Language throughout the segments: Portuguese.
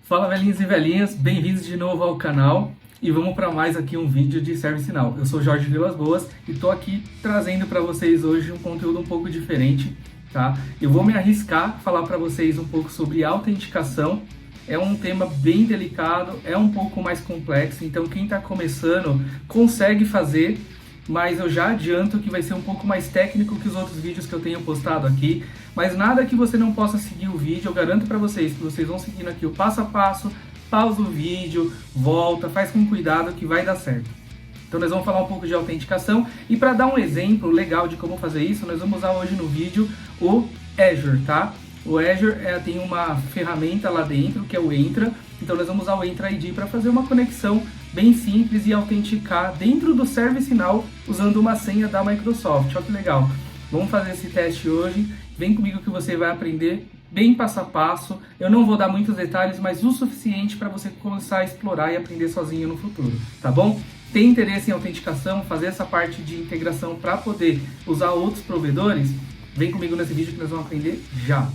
Fala velhinhos e velhinhas, bem-vindos de novo ao canal e vamos para mais aqui um vídeo de ServiceNow. Eu sou Jorge Vilas Boas e estou aqui trazendo para vocês hoje um conteúdo um pouco diferente, tá? Eu vou me arriscar a falar para vocês um pouco sobre autenticação. É um tema bem delicado, é um pouco mais complexo, então quem está começando consegue fazer, mas eu já adianto que vai ser um pouco mais técnico que os outros vídeos que eu tenho postado aqui, mas nada que você não possa seguir o vídeo. Eu garanto para vocês que vocês vão seguindo aqui o passo a passo, pausa o vídeo, volta, faz com cuidado que vai dar certo. Então nós vamos falar um pouco de autenticação e para dar um exemplo legal de como fazer isso, nós vamos usar hoje no vídeo o Azure, tá? O Azure tem uma ferramenta lá dentro que é o Entra, então nós vamos usar o Entra ID para fazer uma conexão bem simples e autenticar dentro do ServiceNow usando uma senha da Microsoft. Olha que legal! Vamos fazer esse teste hoje, vem comigo que você vai aprender bem passo a passo. Eu não vou dar muitos detalhes, mas o suficiente para você começar a explorar e aprender sozinho no futuro, tá bom? Tem interesse em autenticação, fazer essa parte de integração para poder usar outros provedores? Vem comigo nesse vídeo que nós vamos aprender já!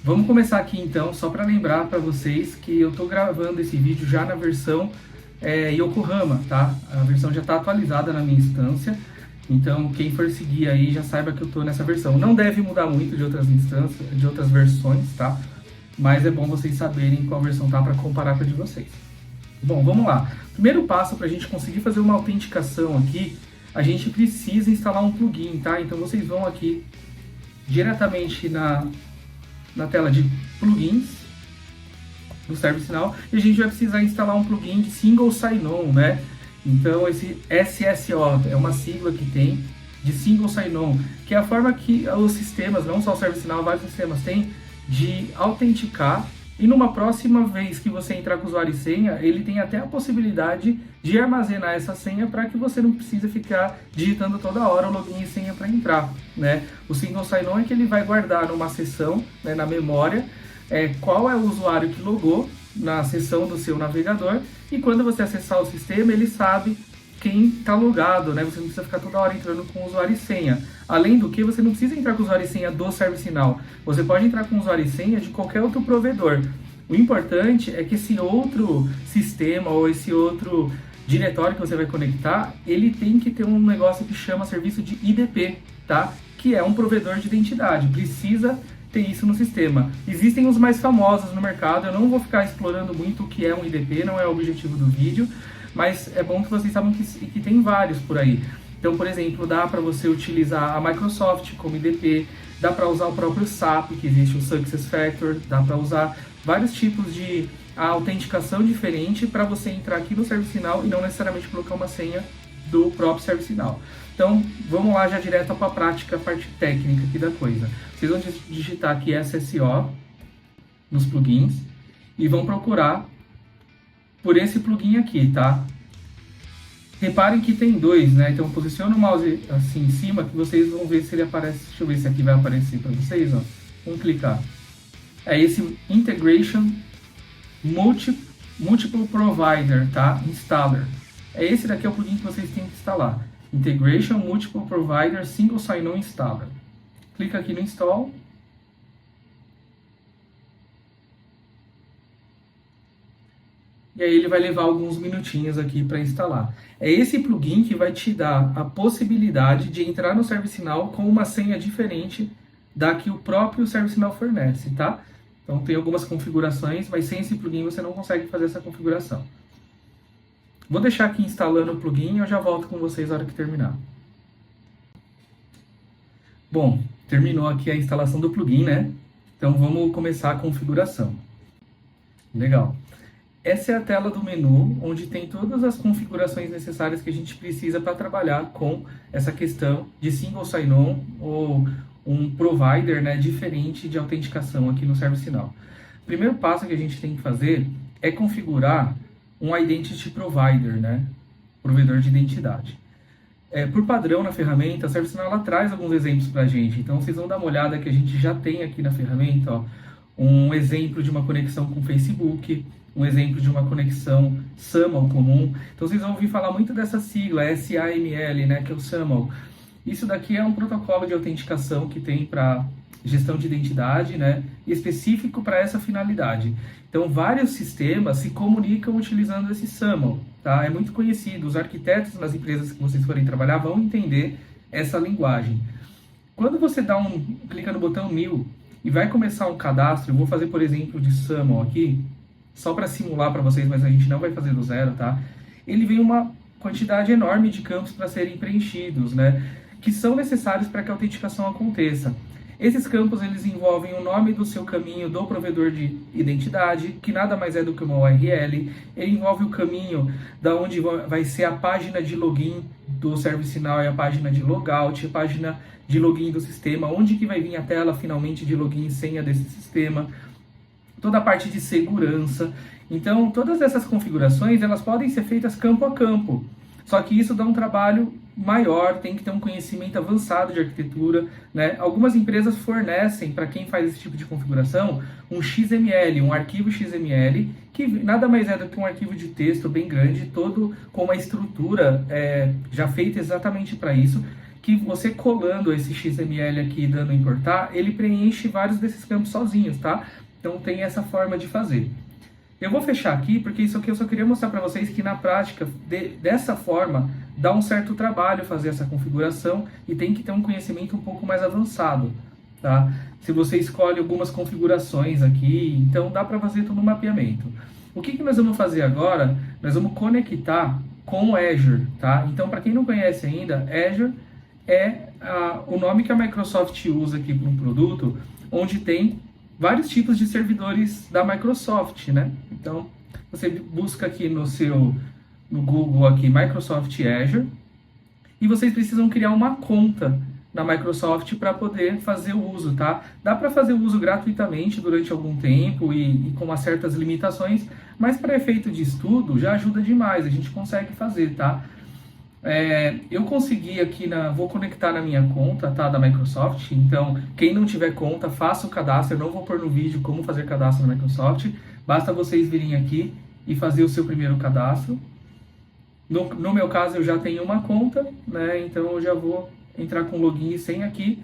Vamos começar aqui então, só para lembrar para vocês que eu estou gravando esse vídeo já na versão Yokohama, tá? A versão já está atualizada na minha instância, então quem for seguir aí já saiba que eu estou nessa versão. Não deve mudar muito de outras instâncias, de outras versões, tá? Mas é bom vocês saberem qual versão tá para comparar com a de vocês. Bom, vamos lá. Primeiro passo para a gente conseguir fazer uma autenticação aqui, a gente precisa instalar um plugin, tá? Então vocês vão aqui diretamente na tela de plugins do ServiceNow e a gente vai precisar instalar um plugin de Single Sign-On, né? Então esse SSO é uma sigla que tem de Single Sign-On, que é a forma que os sistemas, não só o ServiceNow, vários sistemas têm de autenticar, e numa próxima vez que você entrar com usuário e senha, ele tem até a possibilidade de armazenar essa senha para que você não precise ficar digitando toda hora o login e senha para entrar, né? O Single Sign-On é que ele vai guardar numa seção, né, na memória, qual é o usuário que logou na seção do seu navegador, e quando você acessar o sistema, ele sabe quem está logado, né? Você não precisa ficar toda hora entrando com usuário e senha. Além do que, você não precisa entrar com usuário e senha do ServiceNow. Você pode entrar com usuário e senha de qualquer outro provedor. O importante é que esse outro sistema ou esse outro diretório que você vai conectar, ele tem que ter um negócio que chama serviço de IDP, tá? Que é um provedor de identidade. Precisa ter isso no sistema. Existem os mais famosos no mercado. Eu não vou ficar explorando muito o que é um IDP, não é o objetivo do vídeo, mas é bom que vocês saibam que tem vários por aí. Então, por exemplo, dá para você utilizar a Microsoft como IDP, dá para usar o próprio SAP, que existe o SuccessFactors, dá para usar vários tipos de autenticação diferente para você entrar aqui no ServiceNow e não necessariamente colocar uma senha do próprio ServiceNow. Então, vamos lá já direto para a prática, a parte técnica aqui da coisa. Vocês vão digitar aqui SSO nos plugins e vão procurar por esse plugin aqui, tá? Reparem que tem dois, né? Então posiciona o mouse assim em cima que vocês vão ver se ele aparece. Deixa eu ver se aqui vai aparecer para vocês, ó. Vamos clicar. É esse Integration Multiple Provider, tá? Installer. Esse daqui é o plugin que vocês têm que instalar. Integration Multiple Provider Single Sign-On Installer. Clica aqui no Install. E aí ele vai levar alguns minutinhos aqui para instalar. É esse plugin que vai te dar a possibilidade de entrar no ServiceNow com uma senha diferente da que o próprio ServiceNow fornece, tá? Então tem algumas configurações, mas sem esse plugin você não consegue fazer essa configuração. Vou deixar aqui instalando o plugin e eu já volto com vocês na hora que terminar. Bom, terminou aqui a instalação do plugin, né? Então vamos começar a configuração. Legal. Essa é a tela do menu, onde tem todas as configurações necessárias que a gente precisa para trabalhar com essa questão de Single Sign-On ou um provider, né, diferente de autenticação aqui no ServiceNow. O primeiro passo que a gente tem que fazer é configurar um Identity Provider, né, provedor de identidade. Por padrão na ferramenta, a ServiceNow ela traz alguns exemplos para a gente, então vocês vão dar uma olhada que a gente já tem aqui na ferramenta, ó, um exemplo de uma conexão com o Facebook, um exemplo de uma conexão SAML comum. Então vocês vão ouvir falar muito dessa sigla, SAML, né, que é o SAML. Isso daqui é um protocolo de autenticação que tem para gestão de identidade, né, específico para essa finalidade. Então vários sistemas se comunicam utilizando esse SAML, tá? É muito conhecido, os arquitetos nas empresas que vocês forem trabalhar vão entender essa linguagem. Quando você clica no botão New e vai começar um cadastro, eu vou fazer, por exemplo, de SAML aqui, só para simular para vocês, mas a gente não vai fazer do zero, tá? Ele vem uma quantidade enorme de campos para serem preenchidos, né? Que são necessários para que a autenticação aconteça. Esses campos, eles envolvem o nome do seu caminho do provedor de identidade, que nada mais é do que uma URL. Ele envolve o caminho da onde vai ser a página de login do ServiceNow e a página de logout, a página de login do sistema, onde que vai vir a tela finalmente de login e senha desse sistema, toda a parte de segurança. Então, todas essas configurações, elas podem ser feitas campo a campo. Só que isso dá um trabalho maior, tem que ter um conhecimento avançado de arquitetura, né? Algumas empresas fornecem, para quem faz esse tipo de configuração, um XML, um arquivo XML, que nada mais é do que um arquivo de texto bem grande, todo com uma estrutura já feita exatamente para isso, que você colando esse XML aqui e dando importar, ele preenche vários desses campos sozinhos, tá? Então tem essa forma de fazer. Eu vou fechar aqui, porque isso aqui eu só queria mostrar para vocês que na prática, dessa forma, dá um certo trabalho fazer essa configuração e tem que ter um conhecimento um pouco mais avançado, tá? Se você escolhe algumas configurações aqui, então dá para fazer todo o mapeamento. O que nós vamos fazer agora? Nós vamos conectar com o Azure, tá? Então, para quem não conhece ainda, Azure é o nome que a Microsoft usa aqui para um produto, onde tem vários tipos de servidores da Microsoft, né? Então, você busca aqui no Google aqui, Microsoft Azure, e vocês precisam criar uma conta na Microsoft para poder fazer o uso, tá? Dá para fazer o uso gratuitamente durante algum tempo e com certas limitações, mas para efeito de estudo já ajuda demais, a gente consegue fazer, tá? Eu consegui aqui, vou conectar na minha conta, tá, da Microsoft, então quem não tiver conta, faça o cadastro, eu não vou pôr no vídeo como fazer cadastro na Microsoft, basta vocês virem aqui e fazer o seu primeiro cadastro. No meu caso eu já tenho uma conta, né, então eu já vou entrar com login e senha aqui.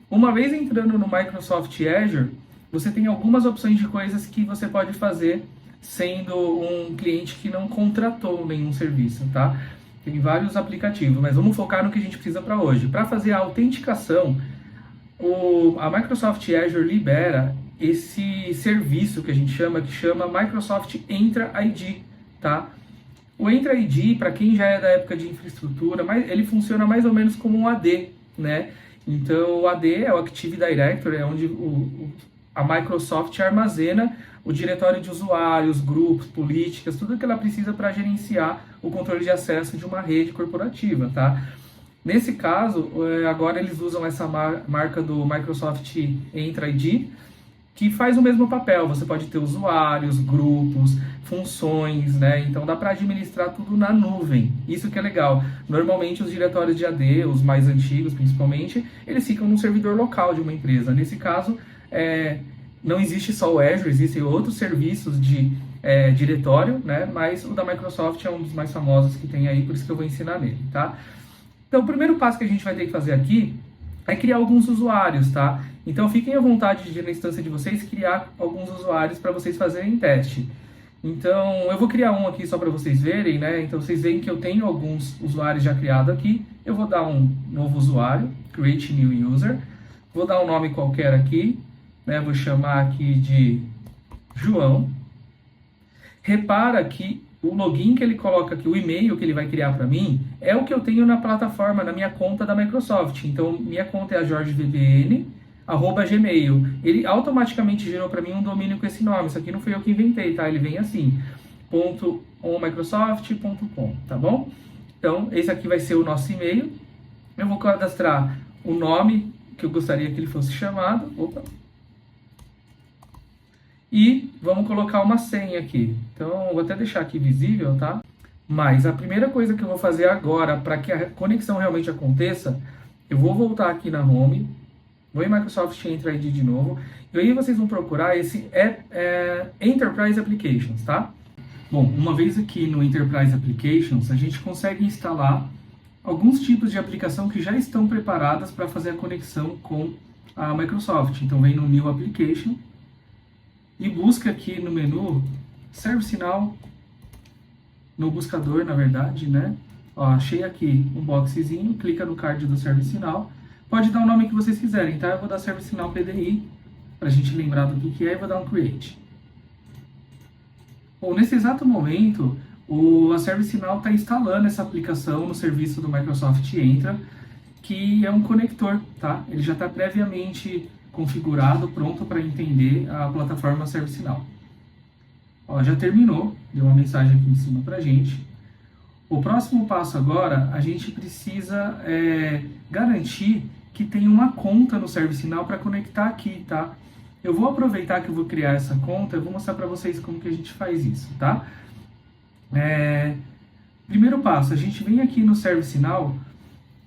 Uma vez entrando no Microsoft Azure, você tem algumas opções de coisas que você pode fazer sendo um cliente que não contratou nenhum serviço, tá? Tem vários aplicativos, mas vamos focar no que a gente precisa para hoje. Para fazer a autenticação, a Microsoft Azure libera esse serviço que a gente chama Microsoft Entra ID, tá? O Entra ID, para quem já é da época de infraestrutura, ele funciona mais ou menos como um AD, né? Então, o AD é o Active Directory, é onde a Microsoft armazena o diretório de usuários, grupos, políticas, tudo que ela precisa para gerenciar o controle de acesso de uma rede corporativa, tá? Nesse caso, agora eles usam essa marca do Microsoft Entra ID, que faz o mesmo papel. Você pode ter usuários, grupos, funções, né? Então dá para administrar tudo na nuvem. Isso que é legal. Normalmente os diretórios de AD, os mais antigos principalmente, eles ficam num servidor local de uma empresa. Nesse caso, não existe só o Azure, existem outros serviços de diretório, né? Mas o da Microsoft é um dos mais famosos que tem aí, por isso que eu vou ensinar nele, tá? Então, o primeiro passo que a gente vai ter que fazer aqui é criar alguns usuários, tá? Então, fiquem à vontade de, na instância de vocês, criar alguns usuários para vocês fazerem teste. Então, eu vou criar um aqui só para vocês verem, né? Então, vocês veem que eu tenho alguns usuários já criados aqui. Eu vou dar um novo usuário, Create New User. Vou dar um nome qualquer aqui, né? Vou chamar aqui de João. Repara que o login que ele coloca aqui, o e-mail que ele vai criar para mim, é o que eu tenho na plataforma, na minha conta da Microsoft. Então, minha conta é a jorgevpn@gmail. Ele automaticamente gerou para mim um domínio com esse nome. Isso aqui não fui eu que inventei, tá? Ele vem assim, .onmicrosoft.com, tá bom? Então, esse aqui vai ser o nosso e-mail. Eu vou cadastrar o nome que eu gostaria que ele fosse chamado. Opa! E vamos colocar uma senha aqui. Então, vou até deixar aqui visível, tá? Mas a primeira coisa que eu vou fazer agora, para que a conexão realmente aconteça, eu vou voltar aqui na Home, Vou em Microsoft Entra ID de novo. E aí vocês vão procurar esse Enterprise Applications, tá? Bom, uma vez aqui no Enterprise Applications, a gente consegue instalar alguns tipos de aplicação que já estão preparadas para fazer a conexão com a Microsoft. Então vem no New Application e busca aqui no menu ServiceNow, no buscador, na verdade, né? Ó, achei aqui um boxezinho, clica no card do ServiceNow. Pode dar o nome que vocês quiserem, tá? Eu vou dar ServiceNow PDI, para a gente lembrar do que é, e vou dar um Create. Bom, nesse exato momento, a ServiceNow está instalando essa aplicação no serviço do Microsoft Entra, que é um conector, tá? Ele já está previamente configurado, pronto para entender a plataforma ServiceNow. Ó, já terminou, deu uma mensagem aqui em cima para a gente. O próximo passo agora, a gente precisa garantir que tem uma conta no ServiceNow para conectar aqui, tá? Eu vou aproveitar que eu vou criar essa conta, eu vou mostrar para vocês como que a gente faz isso, tá? Primeiro passo, a gente vem aqui no ServiceNow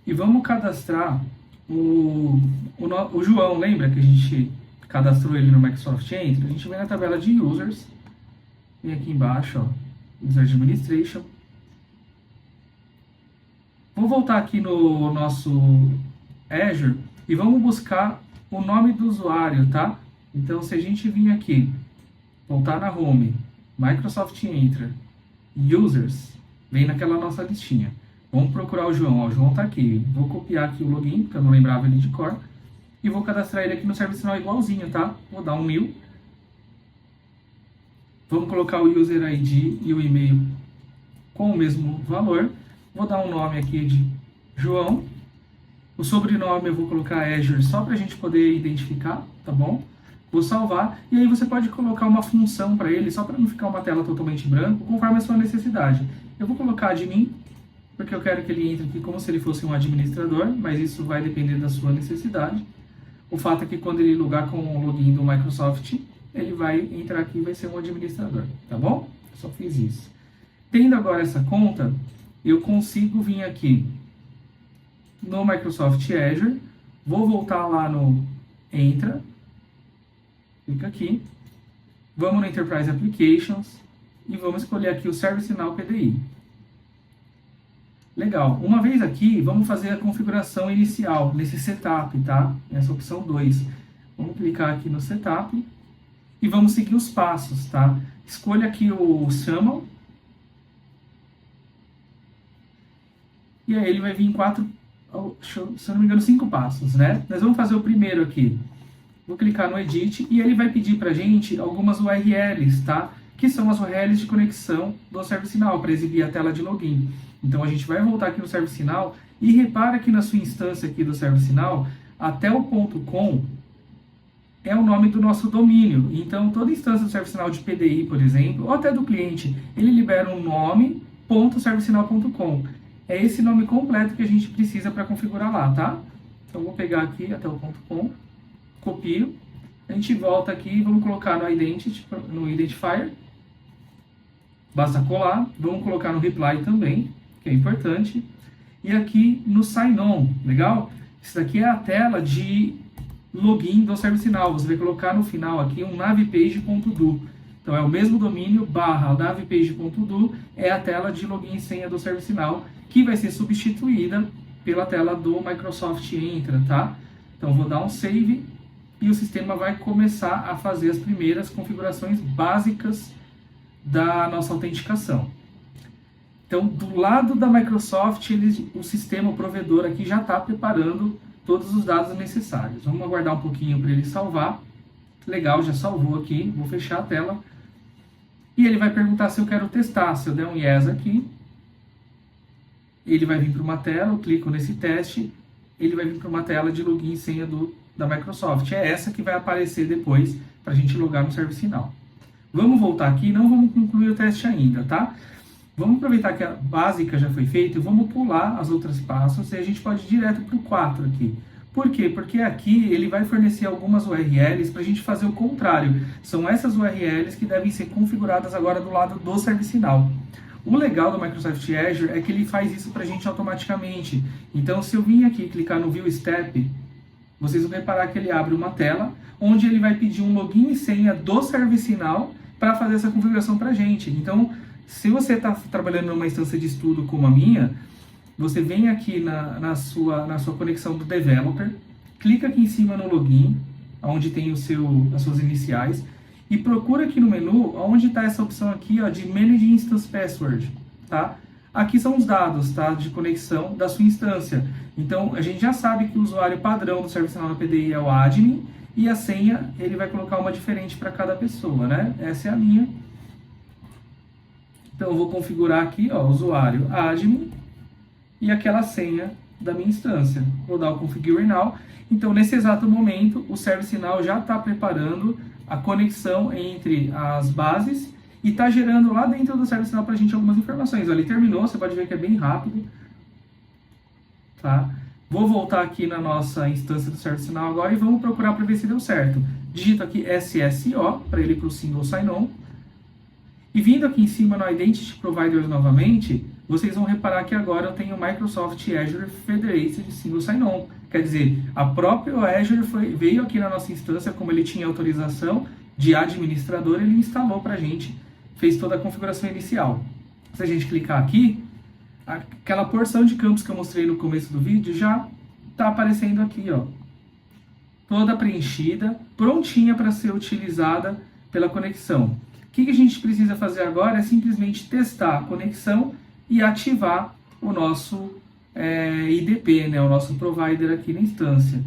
e vamos cadastrar o João, lembra que a gente cadastrou ele no Microsoft Entra? A gente vem na tabela de Users, vem aqui embaixo, ó, User Administration. Vou voltar aqui no nosso Azure e vamos buscar o nome do usuário, tá? Então, se a gente vir aqui, voltar na Home, Microsoft Entra, Users, vem naquela nossa listinha. Vamos procurar o João. Ó, o João está aqui. Vou copiar aqui o login, porque eu não lembrava ele de cor. E vou cadastrar ele aqui no ServiceNow igualzinho, tá? Vou dar um new. Vamos colocar o User ID e o e-mail com o mesmo valor. Vou dar um nome aqui de João. O sobrenome eu vou colocar Azure só para a gente poder identificar, tá bom? Vou salvar, e aí você pode colocar uma função para ele, só para não ficar uma tela totalmente branca, conforme a sua necessidade. Eu vou colocar admin, porque eu quero que ele entre aqui como se ele fosse um administrador, mas isso vai depender da sua necessidade. O fato é que quando ele logar com o login do Microsoft, ele vai entrar aqui e vai ser um administrador, tá bom? Eu só fiz isso. Tendo agora essa conta, eu consigo vir aqui no Microsoft Azure, vou voltar lá no Entra, clica aqui, vamos no Enterprise Applications e vamos escolher aqui o ServiceNow PDI. Legal, uma vez aqui, vamos fazer a configuração inicial nesse Setup, tá? Essa opção 2. Vamos clicar aqui no Setup e vamos seguir os passos, tá? Escolha aqui o SAML e aí ele vai vir em se eu não me engano, 5 passos, né? Nós vamos fazer o primeiro aqui. Vou clicar no Edit e ele vai pedir pra gente algumas URLs, tá? Que são as URLs de conexão do ServiceNow para exibir a tela de login. Então a gente vai voltar aqui no ServiceNow e repara que na sua instância aqui do ServiceNow, até o .com é o nome do nosso domínio. Então toda instância do ServiceNow de PDI, por exemplo, ou até do cliente, ele libera um nome.servicenow.com. É esse nome completo que a gente precisa para configurar lá, tá? Então vou pegar aqui até o .com, copio, a gente volta aqui e vamos colocar no Identifier, basta colar, vamos colocar no Reply também, que é importante, e aqui no Sign On, legal? Isso daqui é a tela de login do ServiceNow, você vai colocar no final aqui um navpage.do, então é o mesmo domínio, /navpage.do, é a tela de login e senha do ServiceNow, que vai ser substituída pela tela do Microsoft Entra, tá? Então vou dar um Save, e o sistema vai começar a fazer as primeiras configurações básicas da nossa autenticação. Então, do lado da Microsoft, o sistema, o provedor aqui já está preparando todos os dados necessários. Vamos aguardar um pouquinho para ele salvar. Legal, já salvou aqui. Vou fechar a tela. E ele vai perguntar se eu quero testar. Se eu der um Yes aqui, ele vai vir para uma tela, eu clico nesse teste, ele vai vir para uma tela de login e senha da Microsoft. É essa que vai aparecer depois para a gente logar no ServiceNow. Vamos voltar aqui, não vamos concluir o teste ainda, tá? Vamos aproveitar que a básica já foi feita e vamos pular as outras passos e a gente pode ir direto para o 4 aqui. Por quê? Porque aqui ele vai fornecer algumas URLs para a gente fazer o contrário. São essas URLs que devem ser configuradas agora do lado do ServiceNow. O legal do Microsoft Azure é que ele faz isso para a gente automaticamente. Então, se eu vir aqui e clicar no View Step, vocês vão reparar que ele abre uma tela onde ele vai pedir um login e senha do ServiceNow para fazer essa configuração para a gente. Então, se você está trabalhando numa instância de estudo como a minha, você vem aqui na sua conexão do developer, clica aqui em cima no login, onde tem as suas iniciais, e procura aqui no menu, onde está essa opção aqui, ó, de Manage Instance Password, tá? Aqui são os dados, tá, de conexão da sua instância. Então, a gente já sabe que o usuário padrão do ServiceNow na PDI é o admin, e a senha, ele vai colocar uma diferente para cada pessoa, né? Essa é a minha. Então, eu vou configurar aqui, ó, usuário admin, e aquela senha da minha instância. Vou dar o Configure Now. Então, nesse exato momento, o ServiceNow já está preparando a conexão entre as bases e está gerando lá dentro do ServiceNow para a gente algumas informações. Ele terminou, você pode ver que é bem rápido. Tá? Vou voltar aqui na nossa instância do ServiceNow agora e vamos procurar para ver se deu certo. Digito aqui SSO para ele ir para o Single Sign-On. E vindo aqui em cima no Identity Providers novamente, vocês vão reparar que agora eu tenho o Microsoft Azure Federated Single Sign-On. Quer dizer, a própria Azure veio aqui na nossa instância, como ele tinha autorização de administrador, ele instalou para a gente, fez toda a configuração inicial. Se a gente clicar aqui, aquela porção de campos que eu mostrei no começo do vídeo já está aparecendo aqui, ó, toda preenchida, prontinha para ser utilizada pela conexão. O que a gente precisa fazer agora é simplesmente testar a conexão e ativar o nosso IDP, né, o nosso provider aqui na instância.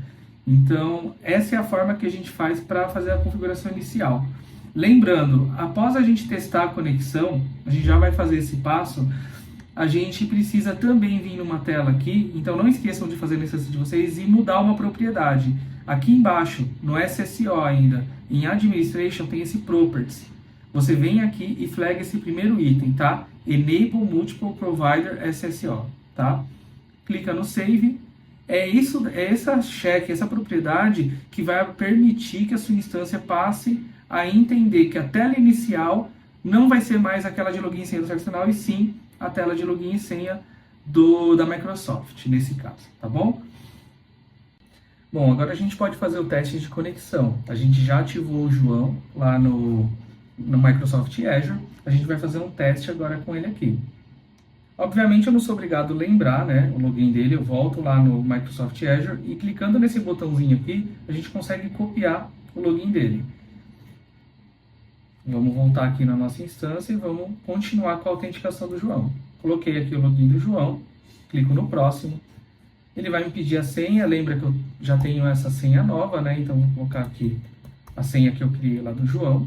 Então, essa é a forma que a gente faz para fazer a configuração inicial. Lembrando, após a gente testar a conexão, a gente já vai fazer esse passo, a gente precisa também vir numa tela aqui, então não esqueçam de fazer na instância de vocês e mudar uma propriedade. Aqui embaixo, no SSO ainda, em Administration tem esse Properties. Você vem aqui e flaga esse primeiro item, tá? Enable Multiple Provider SSO, tá? Clica no Save. É essa check, essa propriedade que vai permitir que a sua instância passe a entender que a tela inicial não vai ser mais aquela de login e senha do ServiceNow, e sim a tela de login e senha da Microsoft, nesse caso, tá bom? Bom, agora a gente pode fazer o teste de conexão. A gente já ativou o João lá no Microsoft Azure, a gente vai fazer um teste agora com ele aqui. Obviamente eu não sou obrigado a lembrar, né, o login dele, eu volto lá no Microsoft Azure e clicando nesse botãozinho aqui, a gente consegue copiar o login dele. Vamos voltar aqui na nossa instância e vamos continuar com a autenticação do João. Coloquei aqui o login do João, clico no próximo, ele vai me pedir a senha, lembra que eu já tenho essa senha nova, né, então vou colocar aqui a senha que eu criei lá do João.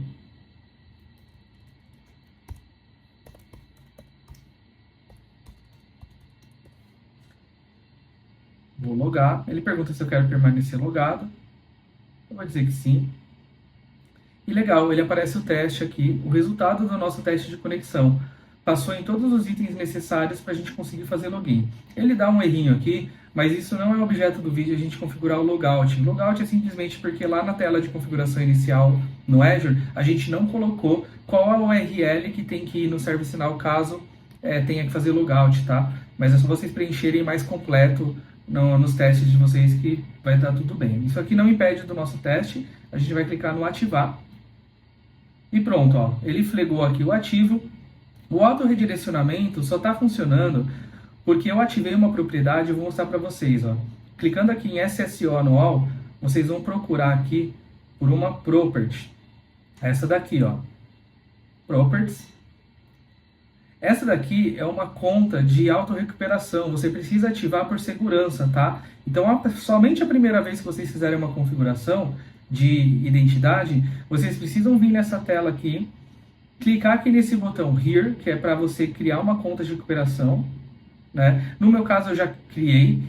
Vou logar, ele pergunta se eu quero permanecer logado, eu vou dizer que sim. E legal, ele aparece o teste aqui, o resultado do nosso teste de conexão. Passou em todos os itens necessários para a gente conseguir fazer login. Ele dá um errinho aqui, mas isso não é objeto do vídeo, a gente configurar o logout. Logout é simplesmente porque lá na tela de configuração inicial no Azure, a gente não colocou qual é o URL que tem que ir no ServiceNow caso tenha que fazer logout, tá? Mas é só vocês preencherem mais completo nos testes de vocês que vai dar tudo bem. Isso aqui não impede do nosso teste, a gente vai clicar no ativar. E pronto, ó, ele flegou aqui o ativo. O auto-redirecionamento só está funcionando porque eu ativei uma propriedade, eu vou mostrar para vocês. Ó. Clicando aqui em SSO anual, vocês vão procurar aqui por uma property. Essa daqui, ó, Properties. Essa daqui é uma conta de auto-recuperação, você precisa ativar por segurança, tá? Então, somente a primeira vez que vocês fizerem uma configuração de identidade, vocês precisam vir nessa tela aqui, clicar aqui nesse botão Here, que é para você criar uma conta de recuperação, né? No meu caso, eu já criei.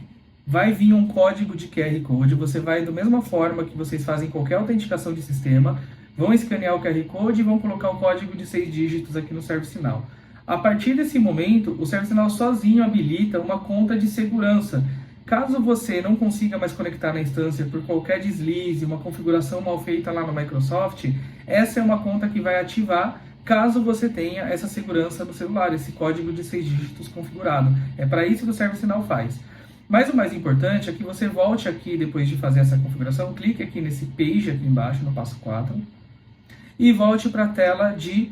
Vai vir um código de QR Code, você vai, da mesma forma que vocês fazem qualquer autenticação de sistema, vão escanear o QR Code e vão colocar o código de 6 dígitos aqui no ServiceNow. A partir desse momento, o ServiceNow sozinho habilita uma conta de segurança. Caso você não consiga mais conectar na instância por qualquer deslize, uma configuração mal feita lá no Microsoft, essa é uma conta que vai ativar caso você tenha essa segurança no celular, esse código de 6 dígitos configurado. É para isso que o ServiceNow faz. Mas o mais importante é que você volte aqui depois de fazer essa configuração, clique aqui nesse Page aqui embaixo, no passo 4, e volte para a tela de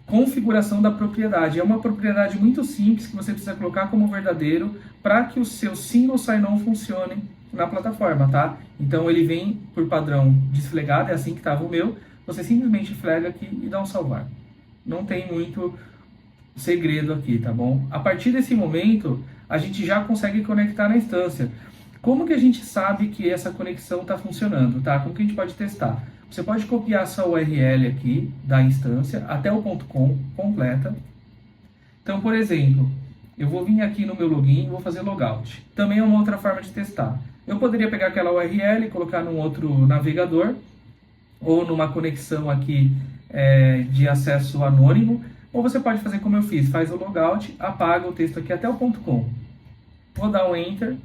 configuração da propriedade. É uma propriedade muito simples que você precisa colocar como verdadeiro para que o seu single sign-on funcione na plataforma, tá? Então ele vem por padrão desflegado, é assim que estava o meu. Você simplesmente flega aqui e dá um salvar. Não tem muito segredo aqui, tá bom? A partir desse momento, a gente já consegue conectar na instância. Como que a gente sabe que essa conexão está funcionando, tá? Como que a gente pode testar? Você pode copiar essa URL aqui da instância até o .com completa. Então, por exemplo, eu vou vir aqui no meu login e vou fazer logout. Também é uma outra forma de testar. Eu poderia pegar aquela URL e colocar num outro navegador ou numa conexão aqui de acesso anônimo, ou você pode fazer como eu fiz, faz o logout, apaga o texto aqui até o .com. Vou dar um Enter,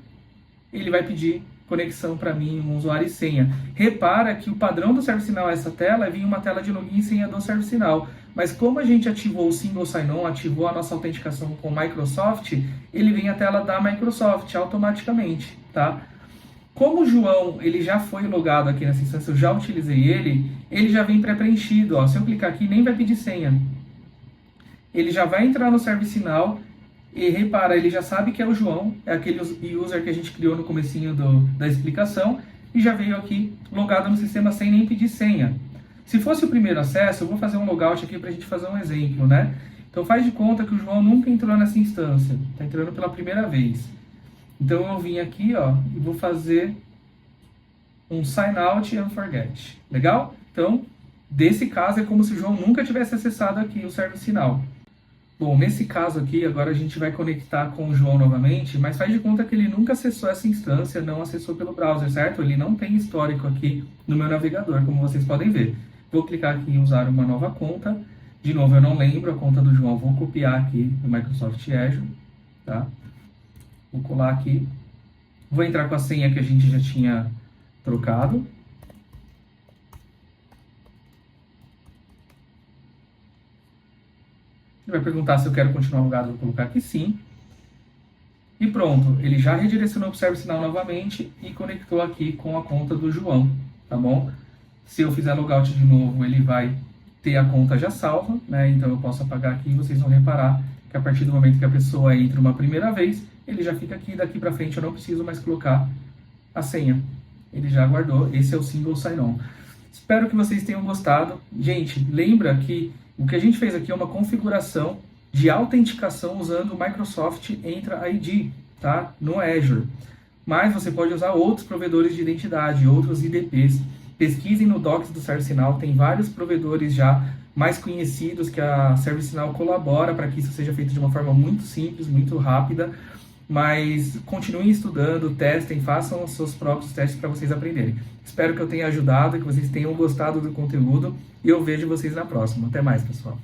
ele vai pedir conexão para mim, um usuário e senha. Repara que o padrão do ServiceNow essa tela é vir uma tela de login e senha do ServiceNow. Mas como a gente ativou o Single Sign-On, ativou a nossa autenticação com Microsoft, ele vem a tela da Microsoft automaticamente, tá? Como o João ele já foi logado aqui nessa instância, eu já utilizei ele já vem pré-preenchido. Ó. Se eu clicar aqui, nem vai pedir senha. Ele já vai entrar no ServiceNow e repara, ele já sabe que é o João, é aquele user que a gente criou no comecinho da explicação e já veio aqui logado no sistema sem nem pedir senha. Se fosse o primeiro acesso, eu vou fazer um logout aqui para a gente fazer um exemplo, né? Então faz de conta que o João nunca entrou nessa instância, está entrando pela primeira vez. Então eu vim aqui, ó, e vou fazer um sign out and forget. Legal? Então, desse caso é como se o João nunca tivesse acessado aqui o ServiceNow. Bom, nesse caso aqui, agora a gente vai conectar com o João novamente, mas faz de conta que ele nunca acessou essa instância, não acessou pelo browser, certo? Ele não tem histórico aqui no meu navegador, como vocês podem ver. Vou clicar aqui em usar uma nova conta. De novo, eu não lembro a conta do João, vou copiar aqui no Microsoft Azure, tá? Vou colar aqui. Vou entrar com a senha que a gente já tinha trocado. Ele vai perguntar se eu quero continuar logado, vou colocar aqui sim. E pronto, ele já redirecionou para o ServiceNow novamente e conectou aqui com a conta do João, tá bom? Se eu fizer logout de novo, ele vai ter a conta já salva, né? Então eu posso apagar aqui e vocês vão reparar que a partir do momento que a pessoa entra uma primeira vez, ele já fica aqui, daqui para frente eu não preciso mais colocar a senha. Ele já guardou, esse é o Single Sign-On. Espero que vocês tenham gostado. Gente, lembra que o que a gente fez aqui é uma configuração de autenticação usando o Microsoft Entra ID, tá? No Azure. Mas você pode usar outros provedores de identidade, outros IDPs. Pesquisem no Docs do ServiceNow, tem vários provedores já mais conhecidos que a ServiceNow colabora para que isso seja feito de uma forma muito simples, muito rápida. Mas continuem estudando, testem, façam os seus próprios testes para vocês aprenderem. Espero que eu tenha ajudado, que vocês tenham gostado do conteúdo e eu vejo vocês na próxima. Até mais, pessoal.